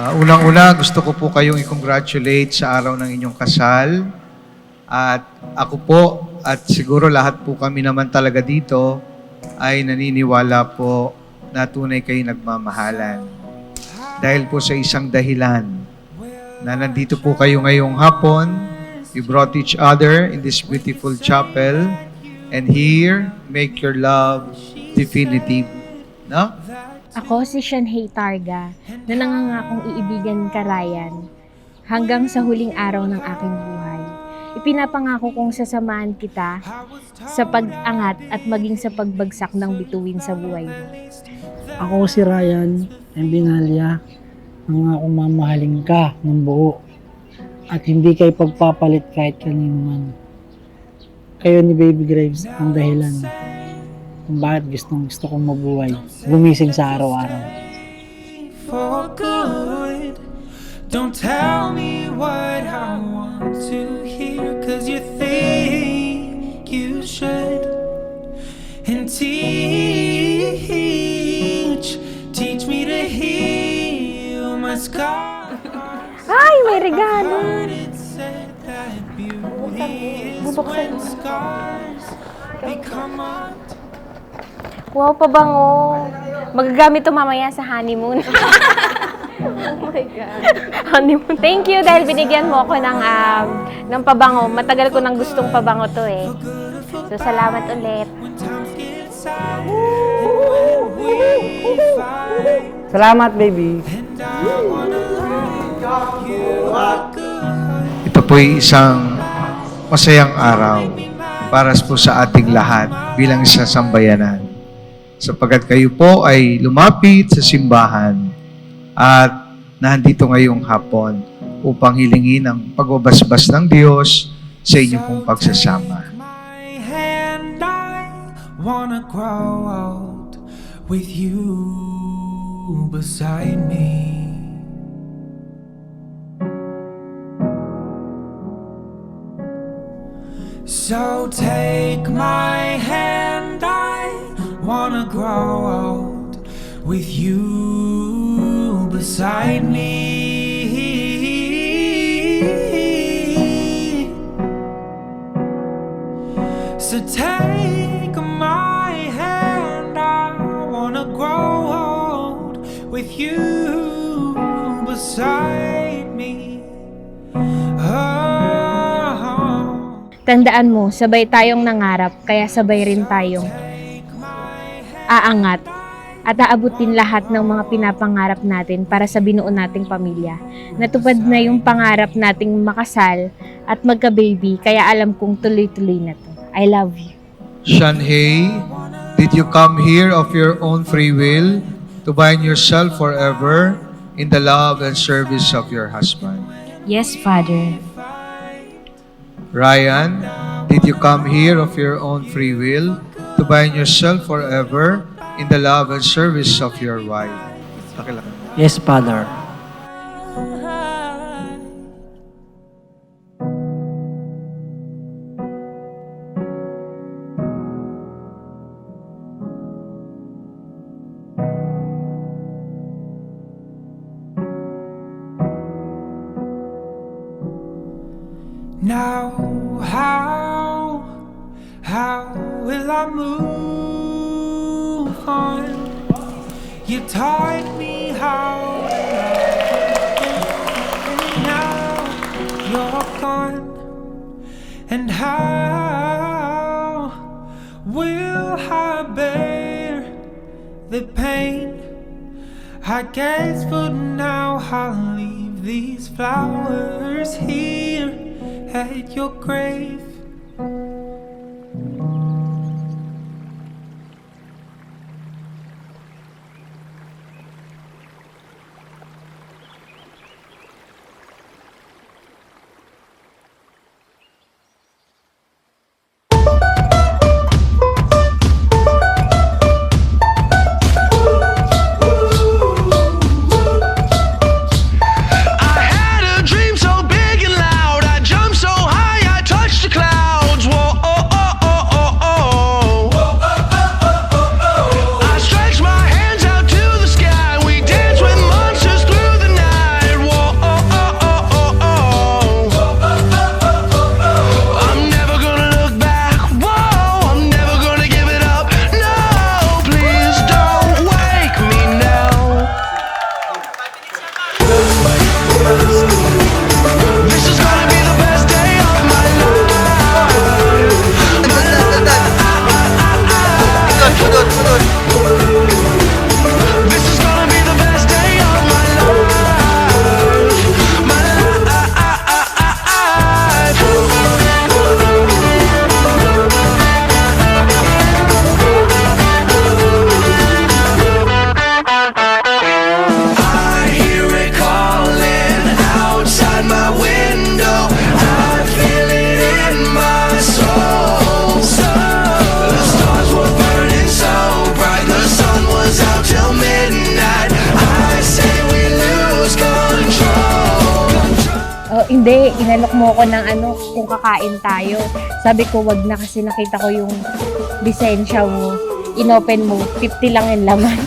Unang-una, gusto ko po kayong i-congratulate sa araw ng inyong kasal. At ako po, at siguro lahat po kami naman talaga dito, ay naniniwala po na tunay kayo nagmamahalan. Dahil po sa isang dahilan, na nandito po kayo ngayong hapon, you brought each other in this beautiful chapel, and here, make your love definitive. No? Ako si Shanhei Targa na nangangakong iibigan ka, Ryan, hanggang sa huling araw ng aking buhay. Ipinapangako kong sasamahan kita sa pag-angat at maging sa pagbagsak ng bituin sa buhay mo. Ako si Ryan M. Binalya, nangangakong mamahalin ka ng buo at hindi kayo pagpapalit kahit kanino man. Kayo ni Baby Graves ang dahilan kung bakit gusto kong mabuhay, gumising sa araw-araw. For good, don't tell me what I want to hear, 'cause you think you should. And teach me to heal my scars. Ay, may regalo! It said that beauty is when scars become art. Wow, pabango! Magagamit to mamaya sa honeymoon. Oh my God. Honeymoon. Thank you dahil binigyan mo ako ng pabango. Matagal ko nang gustong pabango to eh. So, salamat ulit. Salamat, baby! Ito po'y isang masayang araw para po sa ating lahat bilang isa sambayanan. Sapagkat kayo po ay lumapit sa simbahan at nandito ngayong hapon upang hilingin ang pagbabasbas ng Diyos sa inyong pong pagsasama. My hand, I wanna grow old with you beside me. So take my hand, I wanna grow old with you beside me. So take my hand, I wanna grow old with you beside me. Oh. Tandaan mo, sabay tayong nangarap, kaya sabay rin tayong aangat at aabutin lahat ng mga pinapangarap natin para sa binuo nating pamilya. Natupad na yung pangarap nating makasal at magka-baby, kaya alam kong tuloy-tuloy na to. I love you. Shanhei, did you come here of your own free will to bind yourself forever in the love and service of your husband? Yes, Father. Ryan, did you come here of your own free will to bind yourself forever in the love and service of your wife? Yes, Father. Now how will I move on? You taught me how to love, and now you're gone. And how will I bear the pain? I guess for now I'll leave these flowers here at your grave. I had a dream so big and loud, I jumped so high, I touched the clouds. hindi. Inalok mo ko ng kung kakain tayo. Sabi ko, wag na kasi nakita ko yung lisensya mo. Inopen mo, 50 lang yung laman.